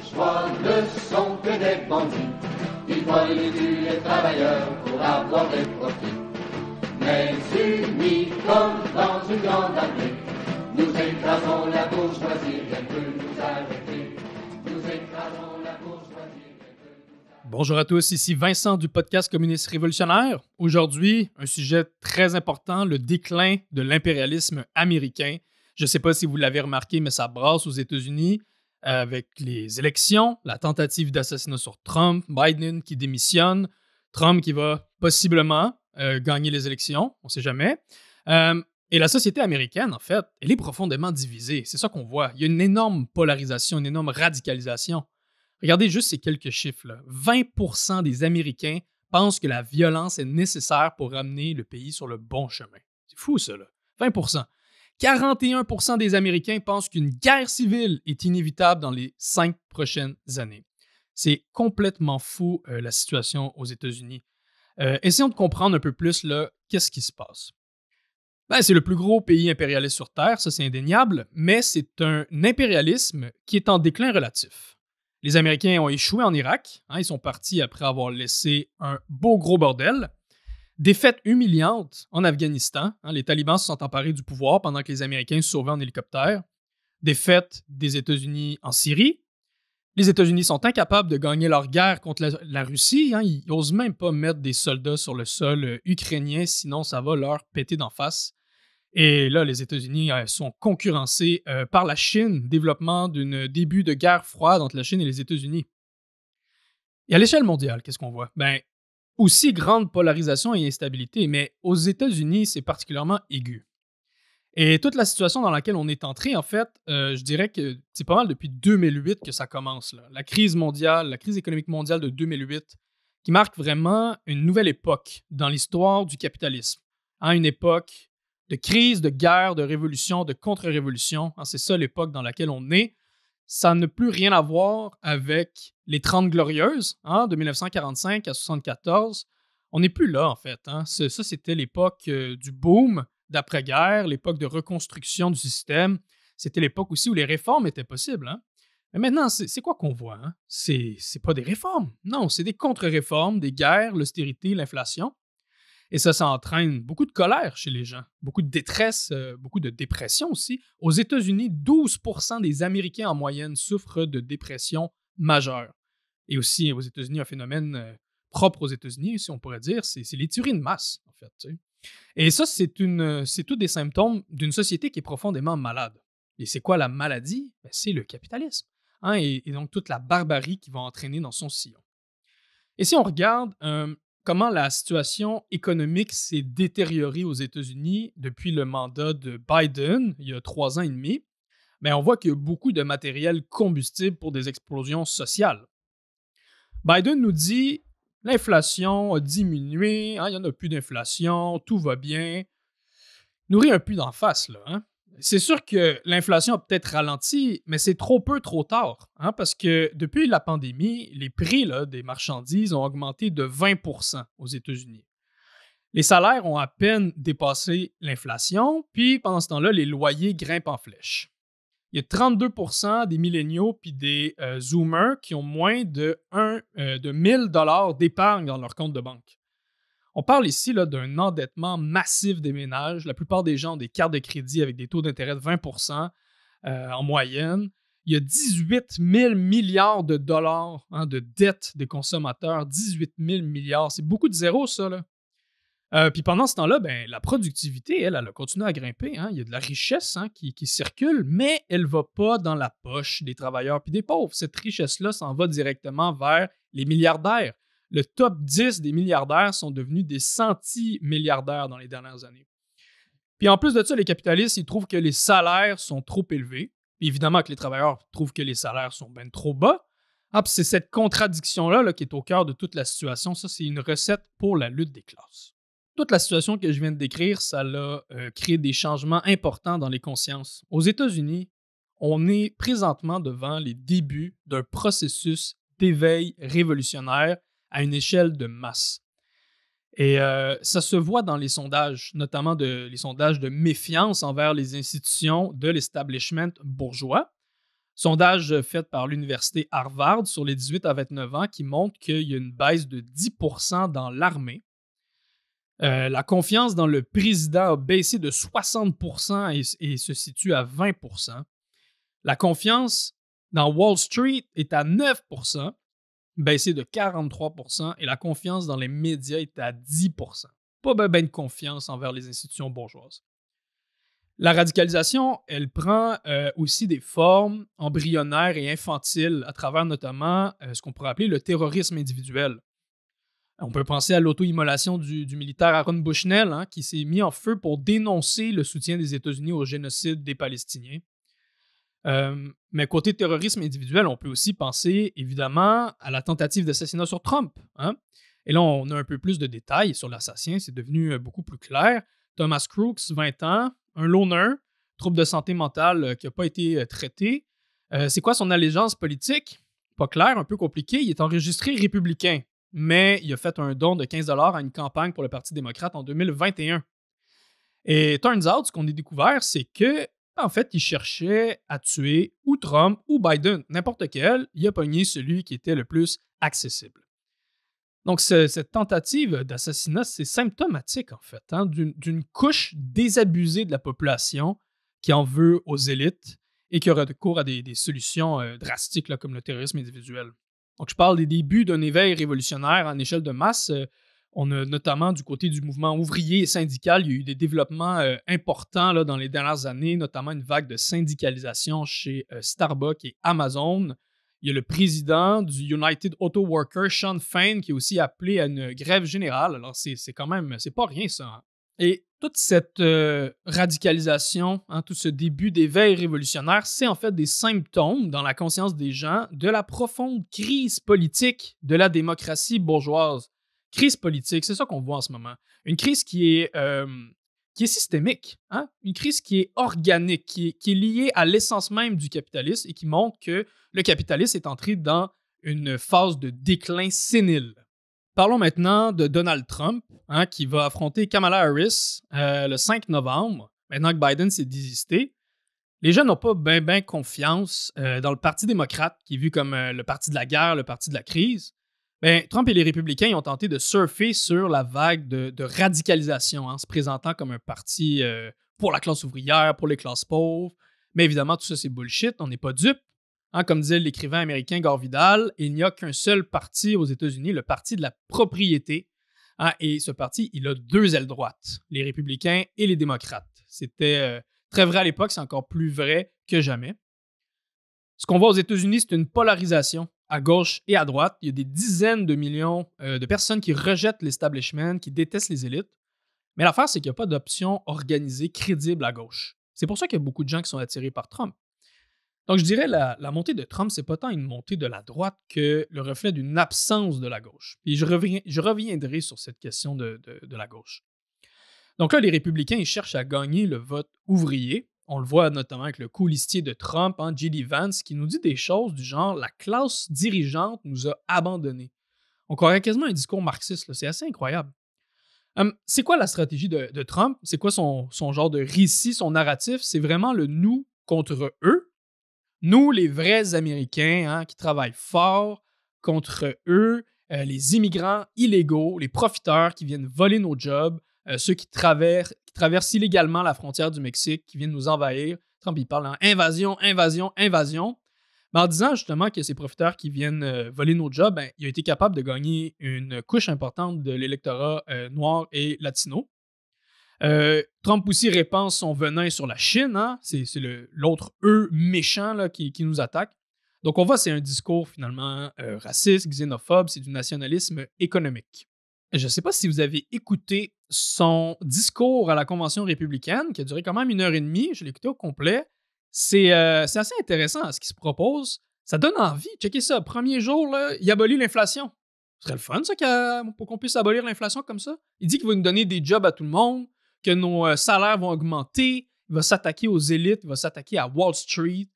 bourgeois ne sont que des bandits. Ils volent et tuent les travailleurs pour avoir des profits. Mais unis comme dans une grande armée, nous écrasons la bourgeoisie, elle peut nous arrêter. Nous écrasons la bourgeoisie, elle peut nous arrêter. Bonjour à tous, ici Vincent du podcast Communiste Révolutionnaire. Aujourd'hui, un sujet très important, le déclin de l'impérialisme américain. Je ne sais pas si vous l'avez remarqué, mais ça brasse aux États-Unis avec les élections, la tentative d'assassinat sur Trump, Biden qui démissionne, Trump qui va possiblement gagner les élections, on ne sait jamais. Et la société américaine, en fait, elle est profondément divisée. C'est ça qu'on voit. Il y a une énorme polarisation, une énorme radicalisation. Regardez juste ces quelques chiffres. 20% des Américains pensent que la violence est nécessaire pour ramener le pays sur le bon chemin. C'est fou, ça, là. 20%. 41% des Américains pensent qu'une guerre civile est inévitable dans les 5 prochaines années. C'est complètement fou, la situation aux États-Unis. Essayons de comprendre un peu plus, là, qu'est-ce qui se passe. C'est le plus gros pays impérialiste sur Terre, ça c'est indéniable, mais c'est un impérialisme qui est en déclin relatif. Les Américains ont échoué en Irak, ils sont partis après avoir laissé un beau gros bordel. Défaite humiliante en Afghanistan, les talibans se sont emparés du pouvoir pendant que les Américains se sauvaient en hélicoptère. Défaite des États-Unis en Syrie. Les États-Unis sont incapables de gagner leur guerre contre la Russie. Ils n'osent même pas mettre des soldats sur le sol ukrainien, sinon ça va leur péter d'en face. Et là, les États-Unis sont concurrencés par la Chine, développement d'un début de guerre froide entre la Chine et les États-Unis. Et à l'échelle mondiale, qu'est-ce qu'on voit? Aussi grande polarisation et instabilité, mais aux États-Unis, c'est particulièrement aigu. Et toute la situation dans laquelle on est entré, en fait, je dirais que c'est pas mal depuis 2008 que ça commence. Là. La crise mondiale, la crise économique mondiale de 2008, qui marque vraiment une nouvelle époque dans l'histoire du capitalisme. Une époque de crise, de guerre, de révolution, de contre-révolution. C'est ça l'époque dans laquelle on est. Ça n'a plus rien à voir avec les 30 Glorieuses, de 1945 à 1974. On n'est plus là, en fait. Ça, c'était l'époque du boom d'après-guerre, l'époque de reconstruction du système. C'était l'époque aussi où les réformes étaient possibles. Mais maintenant, c'est quoi qu'on voit? C'est pas des réformes. Non, c'est des contre-réformes, des guerres, l'austérité, l'inflation. Et ça entraîne beaucoup de colère chez les gens, beaucoup de détresse, beaucoup de dépression aussi. Aux États-Unis, 12% des Américains en moyenne souffrent de dépression majeure. Et aussi, aux États-Unis, un phénomène propre aux États-Unis, si on pourrait dire, c'est les tueries de masse, en fait. Tu sais. Et ça, c'est tous des symptômes d'une société qui est profondément malade. Et c'est quoi la maladie? C'est le capitalisme. Et donc toute la barbarie qui va entraîner dans son sillon. Et si on regarde comment la situation économique s'est détériorée aux États-Unis depuis le mandat de Biden, il y a 3 ans et demi, on voit qu'il y a beaucoup de matériel combustible pour des explosions sociales. Biden nous dit « L'inflation a diminué, il n'y en a plus d'inflation, tout va bien. » Nous rit un peu d'en face, là. C'est sûr que l'inflation a peut-être ralenti, mais c'est trop peu, trop tard. Parce que depuis la pandémie, les prix des marchandises ont augmenté de 20% aux États-Unis. Les salaires ont à peine dépassé l'inflation, puis pendant ce temps-là, les loyers grimpent en flèche. Il y a 32% des milléniaux puis des zoomers qui ont moins de 1000 $ d'épargne dans leur compte de banque. On parle ici d'un endettement massif des ménages. La plupart des gens ont des cartes de crédit avec des taux d'intérêt de 20% en moyenne. Il y a 18 000 milliards de dollars de dettes des consommateurs. 18 000 milliards. C'est beaucoup de zéros, ça. Puis pendant ce temps-là, la productivité, elle a continué à grimper. Il y a de la richesse qui circule, mais elle ne va pas dans la poche des travailleurs et des pauvres. Cette richesse-là s'en va directement vers les milliardaires. Le top 10 des milliardaires sont devenus des centimilliardaires dans les dernières années. Puis en plus de ça, les capitalistes, ils trouvent que les salaires sont trop élevés. Puis évidemment que les travailleurs trouvent que les salaires sont bien trop bas. Puis c'est cette contradiction-là qui est au cœur de toute la situation. Ça, c'est une recette pour la lutte des classes. Toute la situation que je viens de décrire, ça a créé des changements importants dans les consciences. Aux États-Unis, on est présentement devant les débuts d'un processus d'éveil révolutionnaire à une échelle de masse. Et ça se voit dans les sondages, notamment les sondages de méfiance envers les institutions de l'establishment bourgeois. Sondage fait par l'université Harvard sur les 18 à 29 ans qui montre qu'il y a une baisse de 10% dans l'armée. La confiance dans le président a baissé de 60% et se situe à 20%. La confiance dans Wall Street est à 9%, baissé de 43%, et la confiance dans les médias est à 10%. Pas ben de confiance envers les institutions bourgeoises. La radicalisation, elle prend aussi des formes embryonnaires et infantiles à travers notamment ce qu'on pourrait appeler le terrorisme individuel. On peut penser à l'auto-immolation du militaire Aaron Bushnell, qui s'est mis en feu pour dénoncer le soutien des États-Unis au génocide des Palestiniens. Mais côté terrorisme individuel, on peut aussi penser évidemment à la tentative d'assassinat sur Trump. Et là, on a un peu plus de détails sur l'assassin, c'est devenu beaucoup plus clair. Thomas Crooks, 20 ans, un loner, trouble de santé mentale qui n'a pas été traité. C'est quoi son allégeance politique? Pas clair, un peu compliqué. Il est enregistré républicain, mais il a fait un don de 15 $ à une campagne pour le Parti démocrate en 2021. Et turns out, ce qu'on a découvert, c'est que en fait, il cherchait à tuer ou Trump ou Biden, n'importe quel. Il a pogné celui qui était le plus accessible. Donc, cette tentative d'assassinat, c'est symptomatique, en fait, d'une couche désabusée de la population qui en veut aux élites et qui aurait recours à des solutions drastiques là, comme le terrorisme individuel. Donc, je parle des débuts d'un éveil révolutionnaire en échelle de masse. On a notamment du côté du mouvement ouvrier et syndical, il y a eu des développements importants là, dans les dernières années, notamment une vague de syndicalisation chez Starbucks et Amazon. Il y a le président du United Auto Workers, Sean Fain, qui est aussi appelé à une grève générale. Alors, c'est quand même, c'est pas rien ça. Et toute cette radicalisation, tout ce début d'éveil révolutionnaire, c'est en fait des symptômes dans la conscience des gens de la profonde crise politique de la démocratie bourgeoise. Crise politique, c'est ça qu'on voit en ce moment. Une crise qui est systémique, une crise qui est organique, qui est liée à l'essence même du capitalisme et qui montre que le capitalisme est entré dans une phase de déclin sénile. Parlons maintenant de Donald Trump, qui va affronter Kamala Harris le 5 novembre, maintenant que Biden s'est désisté. Les gens n'ont pas bien confiance dans le Parti démocrate, qui est vu comme le parti de la guerre, le parti de la crise. Trump et les républicains ils ont tenté de surfer sur la vague de radicalisation, en se présentant comme un parti pour la classe ouvrière, pour les classes pauvres. Mais évidemment, tout ça, c'est bullshit. On n'est pas dupes. Comme disait l'écrivain américain Gore Vidal, il n'y a qu'un seul parti aux États-Unis, le parti de la propriété. Et ce parti, il a deux ailes droites, les républicains et les démocrates. C'était très vrai à l'époque, c'est encore plus vrai que jamais. Ce qu'on voit aux États-Unis, c'est une polarisation à gauche et à droite. Il y a des dizaines de millions de personnes qui rejettent l'establishment, qui détestent les élites. Mais l'affaire, c'est qu'il n'y a pas d'option organisée crédible à gauche. C'est pour ça qu'il y a beaucoup de gens qui sont attirés par Trump. Donc, je dirais la montée de Trump, c'est pas tant une montée de la droite que le reflet d'une absence de la gauche. Et je reviendrai sur cette question de la gauche. Donc là, les républicains, ils cherchent à gagner le vote ouvrier. On le voit notamment avec le colistier de Trump, J.D. Vance, qui nous dit des choses du genre « la classe dirigeante nous a abandonnés ». On croirait quasiment un discours marxiste, là. C'est assez incroyable. C'est quoi la stratégie de Trump? C'est quoi son genre de récit, son narratif? C'est vraiment le « nous contre eux ». Nous, les vrais Américains qui travaillent fort, contre eux, les immigrants illégaux, les profiteurs qui viennent voler nos jobs, ceux qui traversent illégalement la frontière du Mexique, qui viennent nous envahir. Trump, il parle invasion, invasion, invasion. Mais en disant justement que ces profiteurs qui viennent voler nos jobs, il a été capable de gagner une couche importante de l'électorat noir et latino. Trump aussi répand son venin sur la Chine. C'est l'autre eux méchant là, qui nous attaque. Donc on voit c'est un discours finalement raciste, xénophobe, c'est du nationalisme économique. Je ne sais pas si vous avez écouté son discours à la Convention républicaine, qui a duré quand même 1h30. Je l'ai écouté au complet. C'est assez intéressant ce qu'il se propose. Ça donne envie. Checkez ça. Premier jour, là, il abolit l'inflation. Ce serait le fun, ça, pour qu'on puisse abolir l'inflation comme ça. Il dit qu'il va nous donner des jobs à tout le monde, que nos salaires vont augmenter. Il va s'attaquer aux élites, il va s'attaquer à Wall Street,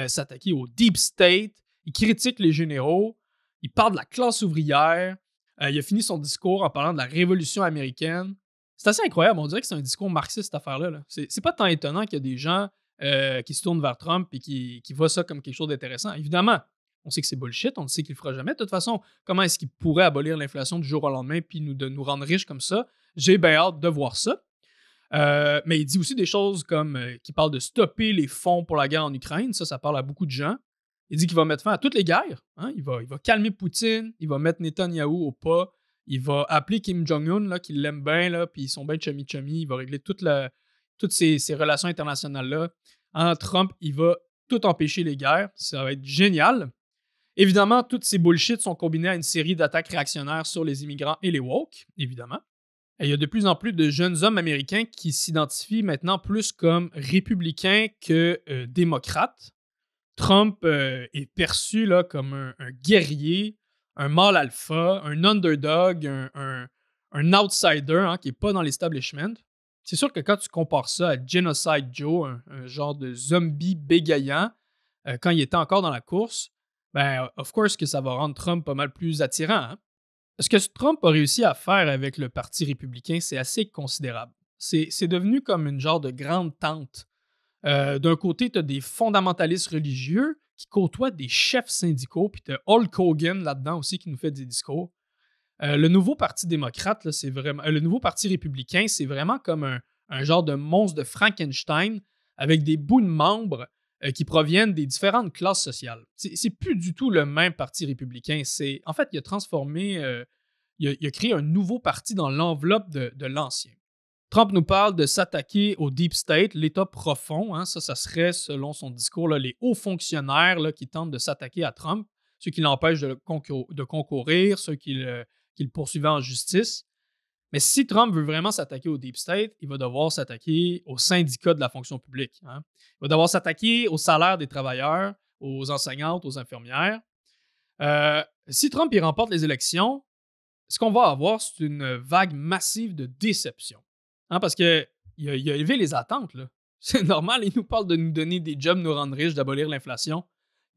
s'attaquer au Deep State. Il critique les généraux. Il parle de la classe ouvrière. Il a fini son discours en parlant de la Révolution américaine. C'est assez incroyable. On dirait que c'est un discours marxiste, cette affaire-là. C'est pas tant étonnant qu'il y a des gens qui se tourne vers Trump et qui voit ça comme quelque chose d'intéressant. Évidemment, on sait que c'est bullshit, on sait qu'il le fera jamais. De toute façon, comment est-ce qu'il pourrait abolir l'inflation du jour au lendemain puis nous rendre riches comme ça? J'ai bien hâte de voir ça. Mais il dit aussi des choses comme qu'il parle de stopper les fonds pour la guerre en Ukraine. Ça parle à beaucoup de gens. Il dit qu'il va mettre fin à toutes les guerres. Hein? Il va calmer Poutine, il va mettre Netanyahou au pas, il va appeler Kim Jong-un, là, qu'il l'aime bien, là, puis ils sont bien chummy-chummy. Il va régler toutes ces relations internationales-là. En Trump, il va tout empêcher les guerres. Ça va être génial. Évidemment, toutes ces bullshits sont combinées à une série d'attaques réactionnaires sur les immigrants et les woke, évidemment. Et il y a de plus en plus de jeunes hommes américains qui s'identifient maintenant plus comme républicains que démocrates. Trump est perçu là, comme un guerrier, un mâle alpha, un underdog, un outsider hein, qui n'est pas dans l'establishment. C'est sûr que quand tu compares ça à Genocide Joe, un genre de zombie bégayant, quand il était encore dans la course, ben, of course que ça va rendre Trump pas mal plus attirant. Hein? Ce que Trump a réussi à faire avec le Parti républicain, c'est assez considérable. C'est devenu comme une genre de grande tente. D'un côté, tu as des fondamentalistes religieux qui côtoient des chefs syndicaux, puis tu as Hulk Hogan là-dedans aussi qui nous fait des discours. Le nouveau Parti démocrate, là, c'est vraiment, le nouveau Parti républicain, c'est vraiment comme un genre de monstre de Frankenstein avec des bouts de membres qui proviennent des différentes classes sociales. C'est plus du tout le même Parti républicain. En fait, il a transformé, il a créé un nouveau parti dans l'enveloppe de l'ancien. Trump nous parle de s'attaquer au Deep State, l'État profond. Hein, ça serait, selon son discours, là, les hauts fonctionnaires là, qui tentent de s'attaquer à Trump, ceux qui l'empêchent de concourir, ceux qui le poursuivaient en justice. Mais si Trump veut vraiment s'attaquer au Deep State, il va devoir s'attaquer aux syndicats de la fonction publique. Hein. Il va devoir s'attaquer au salaire des travailleurs, aux enseignantes, aux infirmières. Si Trump il remporte les élections, ce qu'on va avoir, c'est une vague massive de déception. Hein, parce qu'il a élevé les attentes. Là. C'est normal, il nous parle de nous donner des jobs, nous rendre riches, d'abolir l'inflation.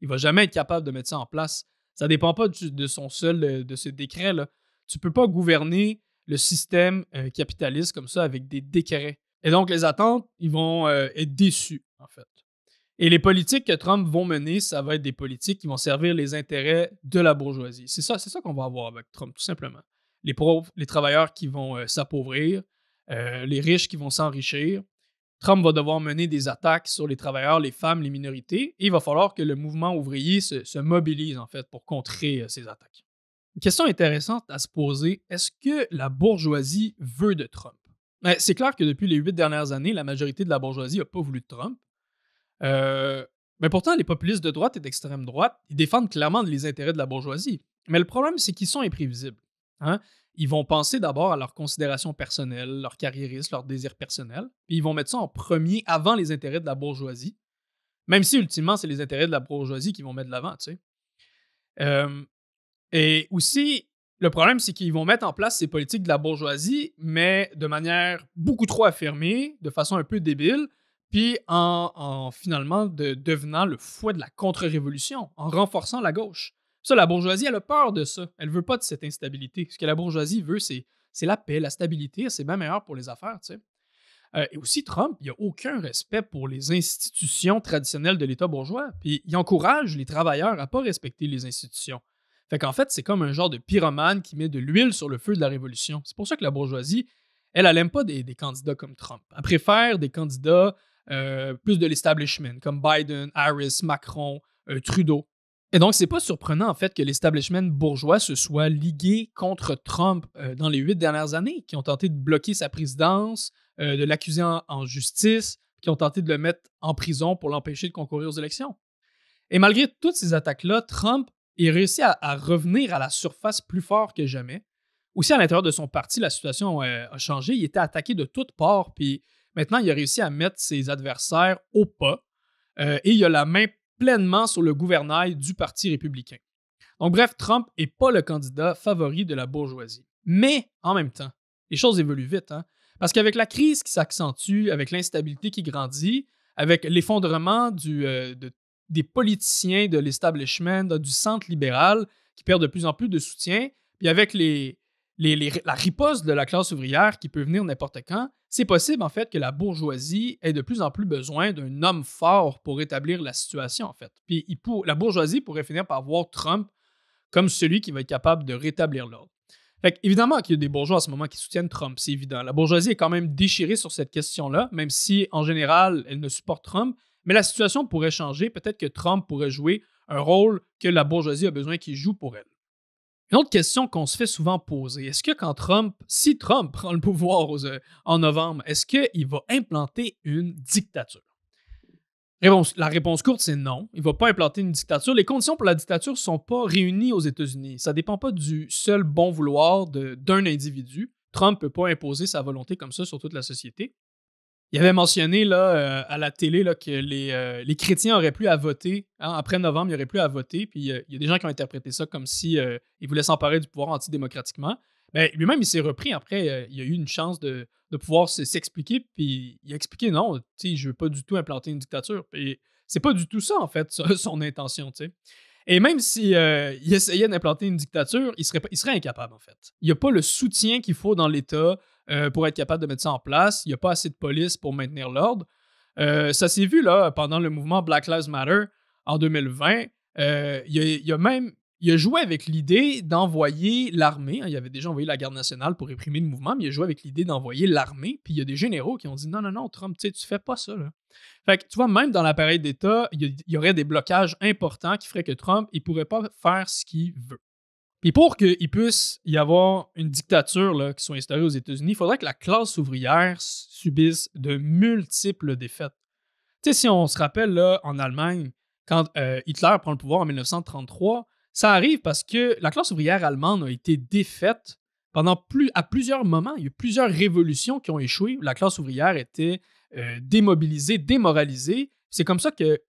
Il ne va jamais être capable de mettre ça en place. Ça ne dépend pas de son seul, de ce décret. Là. Tu ne peux pas gouverner le système capitaliste comme ça avec des décrets. Et donc, les attentes, ils vont être déçus, en fait. Et les politiques que Trump va mener, ça va être des politiques qui vont servir les intérêts de la bourgeoisie. C'est ça qu'on va avoir avec Trump, tout simplement. Les pauvres, les travailleurs qui vont s'appauvrir, les riches qui vont s'enrichir. Trump va devoir mener des attaques sur les travailleurs, les femmes, les minorités, et il va falloir que le mouvement ouvrier se mobilise, en fait, pour contrer ces attaques. Une question intéressante à se poser, est-ce que la bourgeoisie veut de Trump? C'est clair que depuis les 8 dernières années, la majorité de la bourgeoisie n'a pas voulu de Trump. Mais pourtant, les populistes de droite et d'extrême droite, ils défendent clairement les intérêts de la bourgeoisie. Mais le problème, c'est qu'ils sont imprévisibles. Hein? Ils vont penser d'abord à leurs considérations personnelles, leur carriérisme, leurs désirs personnels, puis ils vont mettre ça en premier avant les intérêts de la bourgeoisie, même si, ultimement, c'est les intérêts de la bourgeoisie qui vont mettre de l'avant, tu sais. Et aussi, le problème, c'est qu'ils vont mettre en place ces politiques de la bourgeoisie, mais de manière beaucoup trop affirmée, de façon un peu débile, puis en finalement devenant le fouet de la contre-révolution, en renforçant la gauche. Ça, la bourgeoisie, elle a peur de ça. Elle veut pas de cette instabilité. Ce que la bourgeoisie veut, c'est la paix, la stabilité. C'est bien meilleur pour les affaires, tu sais. Et aussi, Trump, il n'a aucun respect pour les institutions traditionnelles de l'État bourgeois. Puis il encourage les travailleurs à ne pas respecter les institutions. Fait qu'en fait, c'est comme un genre de pyromane qui met de l'huile sur le feu de la révolution. C'est pour ça que la bourgeoisie, elle n'aime pas des candidats comme Trump. Elle préfère des candidats plus de l'establishment, comme Biden, Harris, Macron, Trudeau. Et donc, c'est pas surprenant, en fait, que l'establishment bourgeois se soit ligué contre Trump dans les 8 dernières années, qui ont tenté de bloquer sa présidence, de l'accuser en justice, qui ont tenté de le mettre en prison pour l'empêcher de concourir aux élections. Et malgré toutes ces attaques-là, Trump est réussi à revenir à la surface plus fort que jamais. Aussi, à l'intérieur de son parti, la situation a changé. Il était attaqué de toutes parts, puis maintenant, il a réussi à mettre ses adversaires au pas. Et il a la main pleinement sur le gouvernail du Parti républicain. Donc bref, Trump n'est pas le candidat favori de la bourgeoisie. Mais, en même temps, les choses évoluent vite. Hein? Parce qu'avec la crise qui s'accentue, avec l'instabilité qui grandit, avec l'effondrement des politiciens de l'establishment, du centre libéral qui perdent de plus en plus de soutien, puis avec les la riposte de la classe ouvrière qui peut venir n'importe quand, c'est possible en fait que la bourgeoisie ait de plus en plus besoin d'un homme fort pour rétablir la situation en fait. Puis la bourgeoisie pourrait finir par voir Trump comme celui qui va être capable de rétablir l'ordre. Fait évidemment qu'il y a des bourgeois en ce moment qui soutiennent Trump, c'est évident. La bourgeoisie est quand même déchirée sur cette question-là, même si en général elle ne supporte Trump, mais la situation pourrait changer. Peut-être que Trump pourrait jouer un rôle que la bourgeoisie a besoin qu'il joue pour elle. Une autre question qu'on se fait souvent poser, est-ce que si Trump prend le pouvoir en novembre, est-ce qu'il va implanter une dictature? La réponse courte, c'est non. Il ne va pas implanter une dictature. Les conditions pour la dictature ne sont pas réunies aux États-Unis. Ça ne dépend pas du seul bon vouloir d'un individu. Trump ne peut pas imposer sa volonté comme ça sur toute la société. Il avait mentionné là, à la télé là, que les chrétiens n'auraient plus à voter. Hein, après novembre, il n'y aurait plus à voter. Puis il y a des gens qui ont interprété ça comme si il voulait s'emparer du pouvoir antidémocratiquement. Ben, lui-même, il s'est repris. Après, il a eu une chance de pouvoir s'expliquer. Puis il a expliqué non, je ne veux pas du tout implanter une dictature. Puis c'est pas du tout ça, en fait, son intention. T'sais. Et même s'il essayait d'implanter une dictature, il serait incapable, en fait. Il n'y a pas le soutien qu'il faut dans l'État pour être capable de mettre ça en place. Il n'y a pas assez de police pour maintenir l'ordre. Ça s'est vu là pendant le mouvement Black Lives Matter en 2020. Il a joué avec l'idée d'envoyer l'armée. Hein, il avait déjà envoyé la garde nationale pour réprimer le mouvement, mais il a joué avec l'idée d'envoyer l'armée. Puis il y a des généraux qui ont dit non, Trump, tu fais pas ça. Là. Fait que tu vois, même dans l'appareil d'État, il y aurait des blocages importants qui feraient que Trump, il pourrait pas faire ce qu'il veut. Puis pour qu'il puisse y avoir une dictature là, qui soit instaurée aux États-Unis, il faudrait que la classe ouvrière subisse de multiples défaites. Tu sais, si on se rappelle là, en Allemagne, quand Hitler prend le pouvoir en 1933, ça arrive parce que la classe ouvrière allemande a été défaite à plusieurs moments. Il y a eu plusieurs révolutions qui ont échoué. La classe ouvrière était démobilisée, démoralisée. C'est comme ça que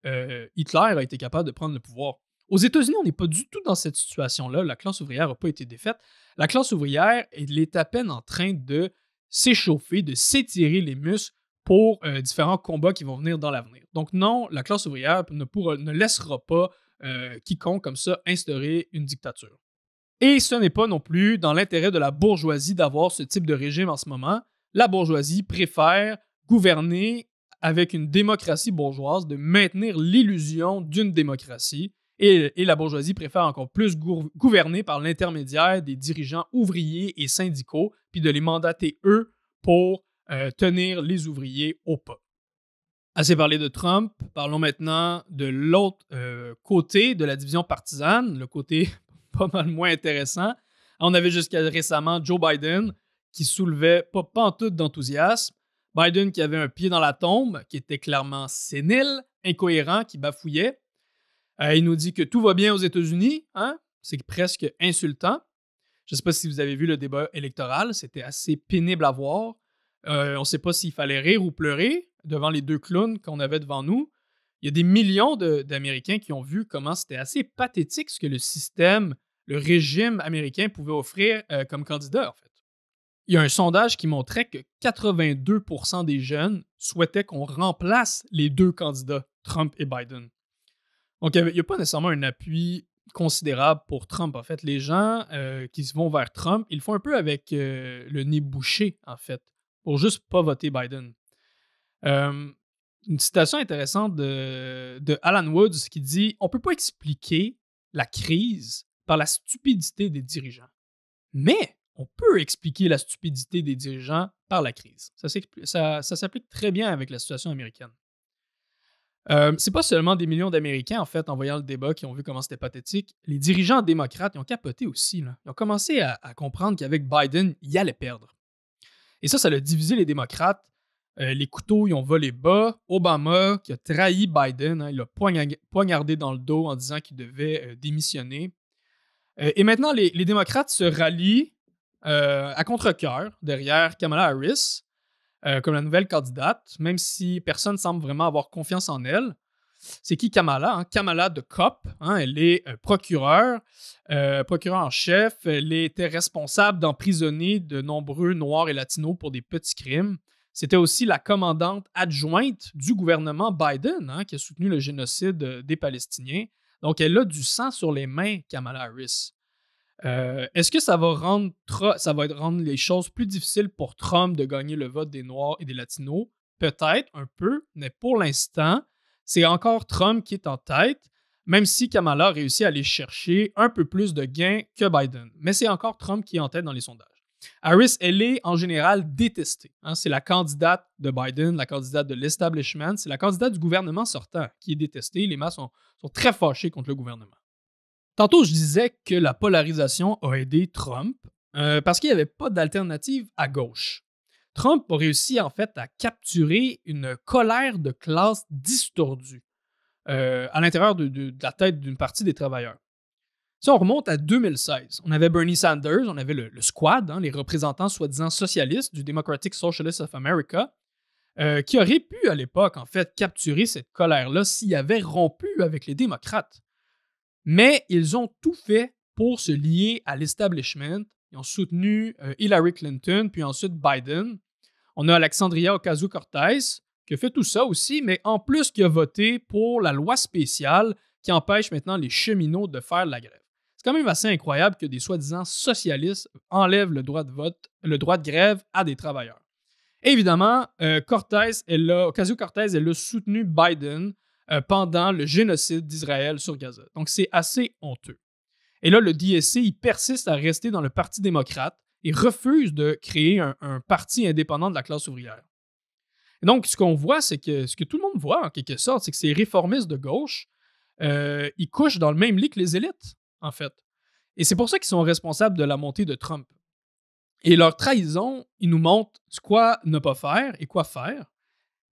Hitler a été capable de prendre le pouvoir. Aux États-Unis, on n'est pas du tout dans cette situation-là. La classe ouvrière n'a pas été défaite. La classe ouvrière, elle est à peine en train de s'échauffer, de s'étirer les muscles pour différents combats qui vont venir dans l'avenir. Donc non, la classe ouvrière ne laissera pas quiconque comme ça instaurer une dictature. Et ce n'est pas non plus dans l'intérêt de la bourgeoisie d'avoir ce type de régime en ce moment. La bourgeoisie préfère gouverner avec une démocratie bourgeoise, de maintenir l'illusion d'une démocratie. Et la bourgeoisie préfère encore plus gouverner par l'intermédiaire des dirigeants ouvriers et syndicaux, puis de les mandater eux pour tenir les ouvriers au pas. Assez parlé de Trump, parlons maintenant de l'autre côté de la division partisane, le côté pas mal moins intéressant. On avait jusqu'à récemment Joe Biden qui soulevait pas en tout d'enthousiasme. Biden qui avait un pied dans la tombe, qui était clairement sénile, incohérent, qui bafouillait. Il nous dit que tout va bien aux États-Unis, hein? C'est presque insultant. Je ne sais pas si vous avez vu le débat électoral, c'était assez pénible à voir. On ne sait pas s'il fallait rire ou pleurer devant les deux clowns qu'on avait devant nous. Il y a des millions d'Américains qui ont vu comment c'était assez pathétique ce que le régime américain pouvait offrir comme candidat, en fait. Il y a un sondage qui montrait que 82% des jeunes souhaitaient qu'on remplace les deux candidats, Trump et Biden. Donc, il n'y a pas nécessairement un appui considérable pour Trump. En fait, les gens qui se vont vers Trump, ils le font un peu avec le nez bouché, en fait, pour juste pas voter Biden. Une citation intéressante de Alan Woods qui dit « On ne peut pas expliquer la crise par la stupidité des dirigeants. Mais on peut expliquer la stupidité des dirigeants par la crise. » Ça s'applique très bien avec la situation américaine. C'est pas seulement des millions d'Américains, en fait, en voyant le débat, qui ont vu comment c'était pathétique. Les dirigeants démocrates, ils ont capoté aussi. Là. Ils ont commencé à comprendre qu'avec Biden, ils allaient perdre. Et ça a divisé les démocrates. Les couteaux, ils ont volé bas. Obama, qui a trahi Biden, hein, il l'a poignardé dans le dos en disant qu'il devait démissionner. Et maintenant, les démocrates se rallient à contre-cœur derrière Kamala Harris, comme la nouvelle candidate, même si personne ne semble vraiment avoir confiance en elle. C'est qui Kamala? Hein? Kamala de Cop. Hein? Elle est procureure en chef. Elle était responsable d'emprisonner de nombreux Noirs et Latinos pour des petits crimes. C'était aussi la commandante adjointe du gouvernement Biden, hein, qui a soutenu le génocide des Palestiniens. Donc, elle a du sang sur les mains, Kamala Harris. Est-ce que ça va rendre les choses plus difficiles pour Trump de gagner le vote des Noirs et des Latinos? Peut-être un peu, mais pour l'instant, c'est encore Trump qui est en tête, même si Kamala a réussi à aller chercher un peu plus de gains que Biden. Mais c'est encore Trump qui est en tête dans les sondages. Harris, elle est en général détestée. C'est la candidate de Biden, la candidate de l'establishment, c'est la candidate du gouvernement sortant qui est détestée. Les masses sont très fâchés contre le gouvernement. Tantôt, je disais que la polarisation a aidé Trump parce qu'il n'y avait pas d'alternative à gauche. Trump a réussi en fait à capturer une colère de classe distordue à l'intérieur de la tête d'une partie des travailleurs. Si on remonte à 2016, on avait Bernie Sanders, on avait le Squad, les représentants soi-disant socialistes du Democratic Socialists of America, qui auraient pu à l'époque en fait capturer cette colère-là s'ils avaient rompu avec les démocrates. Mais ils ont tout fait pour se lier à l'establishment. Ils ont soutenu Hillary Clinton, puis ensuite Biden. On a Alexandria Ocasio-Cortez, qui a fait tout ça aussi, mais en plus qui a voté pour la loi spéciale qui empêche maintenant les cheminots de faire la grève. C'est quand même assez incroyable que des soi-disant socialistes enlèvent le droit de vote, le droit de grève à des travailleurs. Et évidemment, Ocasio-Cortez, elle a soutenu Biden pendant le génocide d'Israël sur Gaza. Donc, c'est assez honteux. Et là, le DSC, il persiste à rester dans le Parti démocrate et refuse de créer un parti indépendant de la classe ouvrière. Et donc, ce qu'on voit, c'est que ce que tout le monde voit, en quelque sorte, c'est que ces réformistes de gauche, ils couchent dans le même lit que les élites, en fait. Et c'est pour ça qu'ils sont responsables de la montée de Trump. Et leur trahison, ils nous montrent quoi ne pas faire et quoi faire.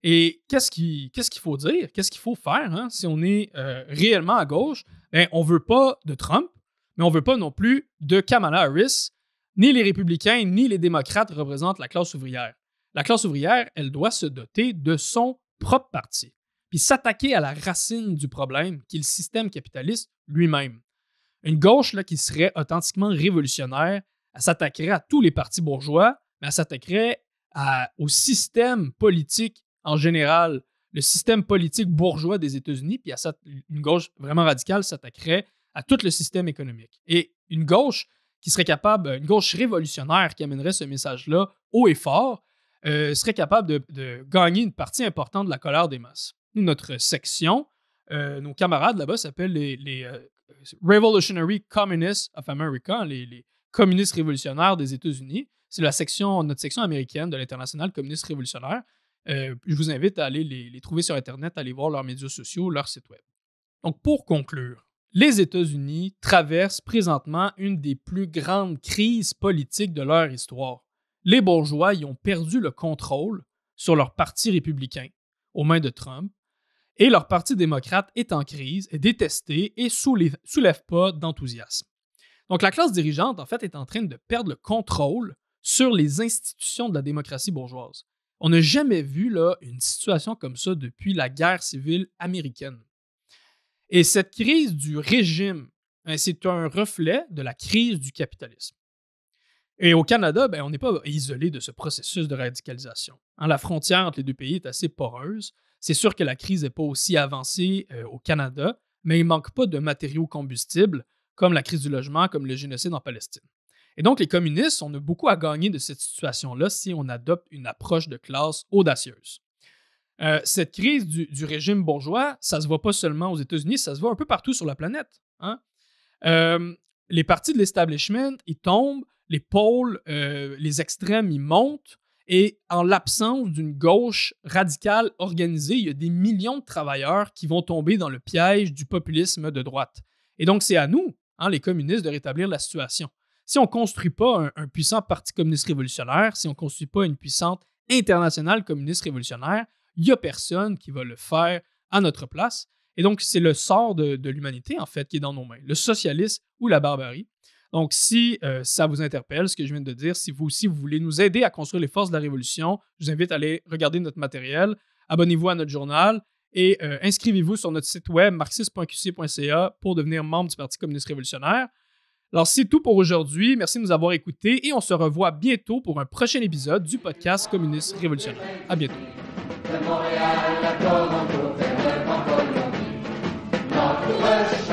Et qu'est-ce qu'il faut dire? Qu'est-ce qu'il faut faire si on est réellement à gauche? On ne veut pas de Trump, mais on ne veut pas non plus de Kamala Harris. Ni les républicains, ni les démocrates représentent la classe ouvrière. La classe ouvrière, elle doit se doter de son propre parti, puis s'attaquer à la racine du problème, qui est le système capitaliste lui-même. Une gauche là, qui serait authentiquement révolutionnaire, elle s'attaquerait à tous les partis bourgeois, mais elle s'attaquerait au système politique en général, le système politique bourgeois des États-Unis, puis une gauche vraiment radicale s'attaquerait à tout le système économique. Et une gauche qui serait capable, une gauche révolutionnaire qui amènerait ce message-là haut et fort, serait capable de gagner une partie importante de la colère des masses. Nous, notre section, nos camarades là-bas s'appellent les Revolutionary Communists of America, les communistes révolutionnaires des États-Unis. C'est notre section américaine de l'Internationale communiste révolutionnaire. Je vous invite à aller les trouver sur Internet, à aller voir leurs médias sociaux, leur site web. Donc, pour conclure, les États-Unis traversent présentement une des plus grandes crises politiques de leur histoire. Les bourgeois y ont perdu le contrôle sur leur parti républicain aux mains de Trump et leur parti démocrate est en crise, est détesté et soulève pas d'enthousiasme. Donc, la classe dirigeante, en fait, est en train de perdre le contrôle sur les institutions de la démocratie bourgeoise. On n'a jamais vu là, une situation comme ça depuis la guerre civile américaine. Et cette crise du régime, c'est un reflet de la crise du capitalisme. Et au Canada, on n'est pas isolé de ce processus de radicalisation. La frontière entre les deux pays est assez poreuse. C'est sûr que la crise n'est pas aussi avancée au Canada, mais il ne manque pas de matériaux combustibles, comme la crise du logement, comme le génocide en Palestine. Et donc, les communistes, on a beaucoup à gagner de cette situation-là si on adopte une approche de classe audacieuse. Cette crise du régime bourgeois, ça ne se voit pas seulement aux États-Unis, ça se voit un peu partout sur la planète. Les partis de l'establishment, ils tombent, les pôles, les extrêmes, ils montent, et en l'absence d'une gauche radicale organisée, il y a des millions de travailleurs qui vont tomber dans le piège du populisme de droite. Et donc, c'est à nous, les communistes, de rétablir la situation. Si on ne construit pas un puissant parti communiste révolutionnaire, si on ne construit pas une puissante internationale communiste révolutionnaire, il n'y a personne qui va le faire à notre place. Et donc, c'est le sort de l'humanité, en fait, qui est dans nos mains, le socialisme ou la barbarie. Donc, si ça vous interpelle, ce que je viens de dire, si vous aussi vous voulez nous aider à construire les forces de la révolution, je vous invite à aller regarder notre matériel, abonnez-vous à notre journal et inscrivez-vous sur notre site web marxiste.qc.ca pour devenir membre du Parti communiste révolutionnaire. Alors, c'est tout pour aujourd'hui. Merci de nous avoir écoutés et on se revoit bientôt pour un prochain épisode du podcast communiste révolutionnaire. À bientôt. De Montréal à Toronto, vers le Cambodge, notre